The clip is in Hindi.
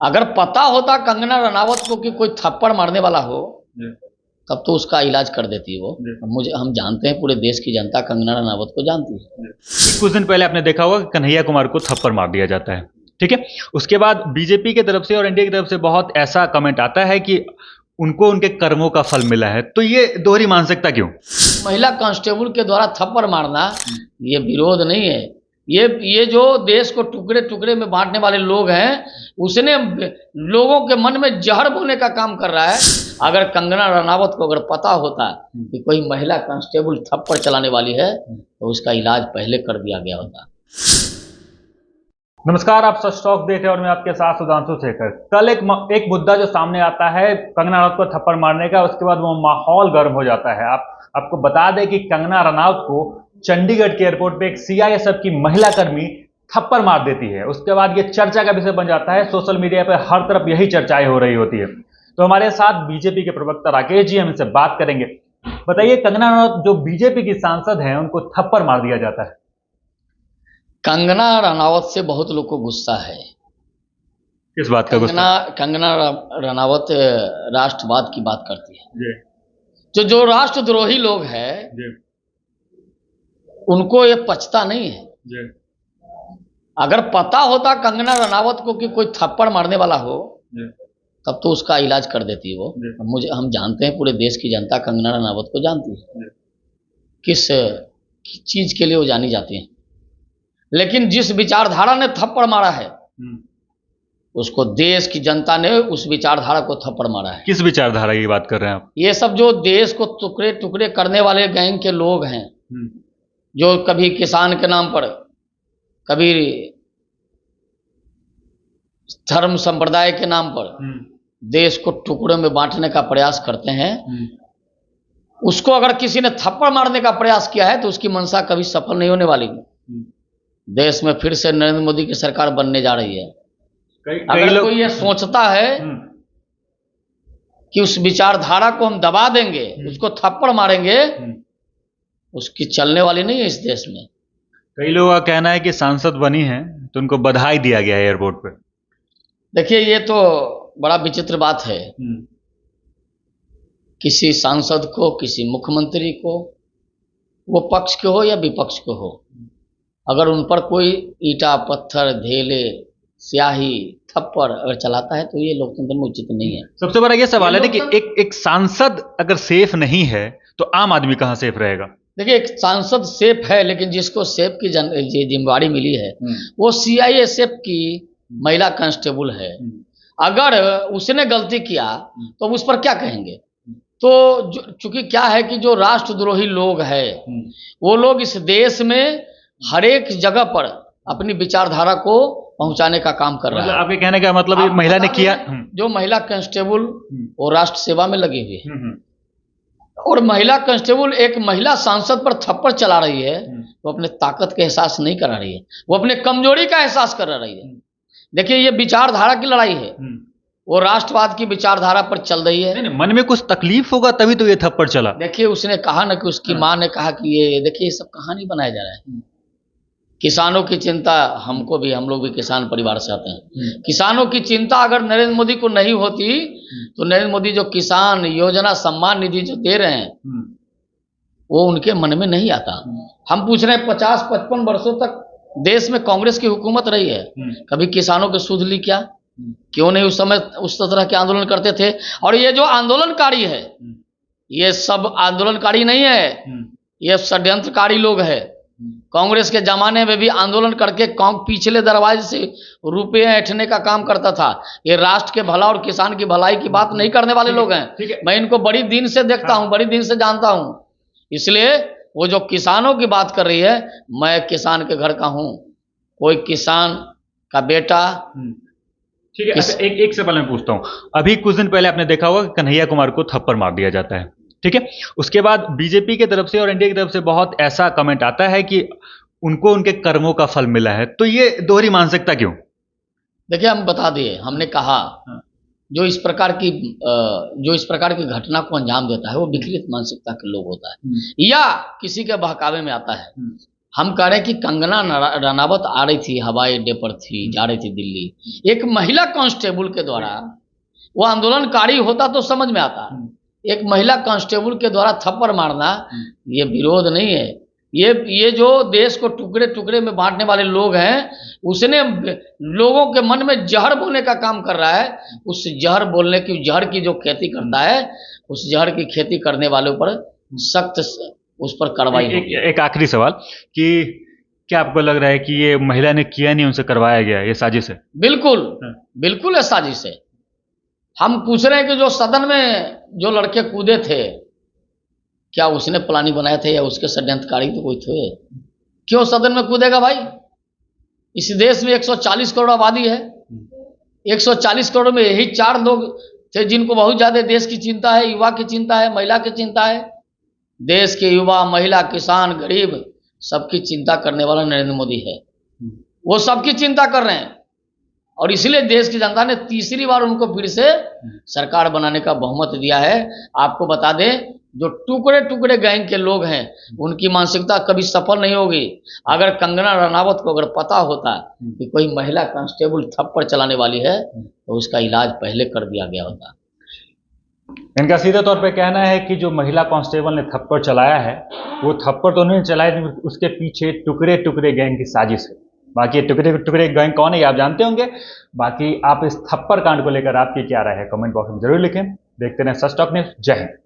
अगर पता होता कंगना रनावत को कि कोई थप्पड़ मारने वाला हो तब तो उसका इलाज कर देती वो। हम जानते हैं, पूरे देश की जनता कंगना रनावत को जानती है। कुछ दिन पहले आपने देखा होगा कि कन्हैया कुमार को थप्पड़ मार दिया जाता है, ठीक है। उसके बाद बीजेपी की तरफ से और एनडीए की तरफ से बहुत ऐसा कमेंट आता है कि उनको उनके कर्मों का फल मिला है। तो ये दोहरी मानसिकता क्यों? महिला कांस्टेबल के द्वारा थप्पड़ मारना ये विरोध नहीं है। ये जो देश को टुकड़े टुकड़े में बांटने वाले लोग हैं, उसने लोगों के मन में जहर बोने का काम कर रहा है। अगर कंगना रनावत को अगर पता होता कि कोई महिला कांस्टेबल थप्पड़ चलाने वाली है तो उसका इलाज पहले कर दिया गया होता। नमस्कार, आप सच टॉक देख रहे हैं और मैं आपके साथ सुधांशु शेखर। कल एक मुद्दा जो सामने आता है कंगना रनावत को थप्पड़ मारने का, उसके बाद वो माहौल गर्म हो जाता है। आपको बता दें कि कंगना रनावत को चंडीगढ़ के एयरपोर्ट पे एक सीआईएसएफ की महिला कर्मी थप्पड़ मार देती है। उसके बाद ये चर्चा का विषय बन जाता है। सोशल मीडिया पे हर तरफ यही चर्चाएं हो रही होती है। तो हमारे साथ बीजेपी के प्रवक्ता राकेश जी, हम इनसे बात करेंगे। बताइए, कंगना रनावत जो बीजेपी की सांसद हैं, उनको थप्पड़ मार दिया जाता है। कंगना रनावत से बहुत लोग को गुस्सा है। किस बात का गुस्सा? कंगना रनावत राष्ट्रवाद की बात करती है। जो राष्ट्रद्रोही लोग हैं उनको ये पचता नहीं है। अगर पता होता कंगना रनावत को कि कोई थप्पड़ मारने वाला हो तब तो उसका इलाज कर देती वो। हम जानते हैं, पूरे देश की जनता कंगना रनावत को जानती है, किस चीज के लिए वो जानी जाती है। लेकिन जिस विचारधारा ने थप्पड़ मारा है उसको देश की जनता ने उस विचारधारा को थप्पड़ मारा है। किस विचारधारा की बात कर रहे हैं आप? ये सब जो देश को टुकड़े टुकड़े करने वाले गैंग के लोग हैं, जो कभी किसान के नाम पर, कभी धर्म संप्रदाय के नाम पर देश को टुकड़ों में बांटने का प्रयास करते हैं, उसको अगर किसी ने थप्पड़ मारने का प्रयास किया है तो उसकी मंशा कभी सफल नहीं होने वाली। देश में फिर से नरेंद्र मोदी की सरकार बनने जा रही है। अगर कोई ये सोचता है कि उस विचारधारा को हम दबा देंगे, उसको थप्पड़ मारेंगे, उसकी चलने वाली नहीं है इस देश में। कई लोगों का कहना है कि सांसद बनी है तो उनको बधाई दिया गया है एयरपोर्ट पे। देखिए, ये तो बड़ा विचित्र बात है। किसी सांसद को, किसी मुख्यमंत्री को, वो पक्ष के हो या विपक्ष के हो, अगर उन पर कोई ईटा पत्थर ढेले स्याही थप्पड़ अगर चलाता है तो ये लोकतंत्र में उचित नहीं है। सबसे बड़ा ये सवाल है कि एक सांसद अगर सेफ नहीं है तो आम आदमी कहां सेफ रहेगा? देखिए, एक सांसद सेफ है, लेकिन जिसको सेफ की जिम्मेवारी मिली है वो सीआईएसएफ की महिला कांस्टेबल है। अगर उसने गलती किया तो उस पर क्या कहेंगे? तो चूंकि क्या है कि जो राष्ट्रद्रोही लोग हैं वो लोग इस देश में हर एक जगह पर अपनी विचारधारा को पहुंचाने का काम कर रहा है। आपके कहने का मतलब महिला ने किया, जो महिला कांस्टेबल वो राष्ट्र सेवा में लगी हुई है और महिला कांस्टेबल एक महिला सांसद पर थप्पड़ चला रही है तो अपने ताकत का एहसास नहीं करा रही है, वो अपने कमजोरी का एहसास कर रही है। देखिए, ये विचारधारा की लड़ाई है, वो राष्ट्रवाद की विचारधारा पर चल रही है। नहीं, मन में कुछ तकलीफ होगा तभी तो ये थप्पड़ चला। देखिए, उसने कहा ना कि उसकी माँ ने कहा कि ये देखिए ये सब कहानी बनाया जा रहा है। किसानों की चिंता, हम लोग भी किसान परिवार से आते हैं। किसानों की चिंता अगर नरेंद्र मोदी को नहीं होती तो नरेंद्र मोदी जो किसान योजना सम्मान निधि जो दे रहे हैं वो उनके मन में नहीं आता। हम पूछ रहे हैं, 50-55 वर्षों तक देश में कांग्रेस की हुकूमत रही है, कभी किसानों की सुध ली क्या? क्यों नहीं उस समय उस तरह के आंदोलन करते थे? और ये जो आंदोलनकारी है ये सब आंदोलनकारी नहीं है, ये षड्यंत्रकारी लोग हैं। कांग्रेस के जमाने में भी आंदोलन करके पिछले दरवाजे से रुपये ऐंठने का काम करता था। ये राष्ट्र के भला और किसान की भलाई की बात नहीं करने वाले लोग हैं। मैं इनको बड़ी दिन से देखता हूं, बड़ी दिन से जानता हूं। इसलिए वो जो किसानों की बात कर रही है, मैं किसान के घर का हूं, कोई किसान का बेटा। ठीक है, एक सवाल मैं पूछता हूं। अभी कुछ दिन पहले आपने देखा होगा कि कन्हैया कुमार को थप्पड़ मार दिया जाता है, ठीक है। उसके बाद बीजेपी की तरफ से और एनडीए की तरफ से बहुत ऐसा कमेंट आता है कि उनको उनके कर्मों का फल मिला है। तो ये दोहरी मानसिकता क्यों? देखिए, हम बता दिए, हमने कहा जो इस प्रकार की घटना को अंजाम देता है वो विकृत मानसिकता के लोग होता है या किसी के बहकावे में आता है। हम कह रहे हैं कि कंगना रनावत आ रही थी, हवाई अड्डे पर थी, जा रही थी दिल्ली, एक महिला कांस्टेबल के द्वारा, वो आंदोलनकारी होता तो समझ में आता, एक महिला कांस्टेबल के द्वारा थप्पड़ मारना ये विरोध नहीं है। ये जो देश को टुकड़े टुकड़े में बांटने वाले लोग हैं, उसने लोगों के मन में जहर बोलने का काम कर रहा है। उस जहर बोलने की, जहर की जो खेती करता है, उस जहर की खेती करने वालों पर सख्त उस पर कार्रवाई होगी। एक आखिरी सवाल कि क्या आपको लग रहा है कि ये महिला ने किया नहीं, उनसे करवाया गया, ये साजिश है? बिल्कुल बिल्कुल है, साजिश है। हम पूछ रहे हैं कि जो सदन में जो लड़के कूदे थे, क्या उसने प्लानिंग बनाया था या उसके षड्यंत्रकारी तो कोई थे? क्यों सदन में कूदेगा भाई? इस देश में 140 करोड़ आबादी है, 140 करोड़ में यही 4 लोग थे जिनको बहुत ज्यादा देश की चिंता है, युवा की चिंता है, महिला की चिंता है। देश के युवा, महिला, किसान, गरीब, सबकी चिंता करने वाला नरेंद्र मोदी है। वो सबकी चिंता कर रहे हैं और इसलिए देश की जनता ने तीसरी बार उनको फिर से सरकार बनाने का बहुमत दिया है। आपको बता दें, जो टुकड़े टुकड़े गैंग के लोग हैं, उनकी मानसिकता कभी सफल नहीं होगी। अगर कंगना रनावत को अगर पता होता कि कोई महिला कांस्टेबल थप्पड़ चलाने वाली है, तो उसका इलाज पहले कर दिया गया होता। इनका सीधे तौर पे कहना है कि जो महिला कांस्टेबल ने थप्पड़ चलाया है, वो थप्पड़ तो नहीं चलाया, उसके पीछे टुकड़े टुकड़े गैंग की साजिश है। बाकी टुकड़े टुकड़े गैंग कौन है ये आप जानते होंगे। बाकी आप इस थप्पड़ कांड को लेकर आपकी क्या राय है, कमेंट बॉक्स में जरूर लिखें। देखते रहें सच टॉक न्यूज़। जय हिंद।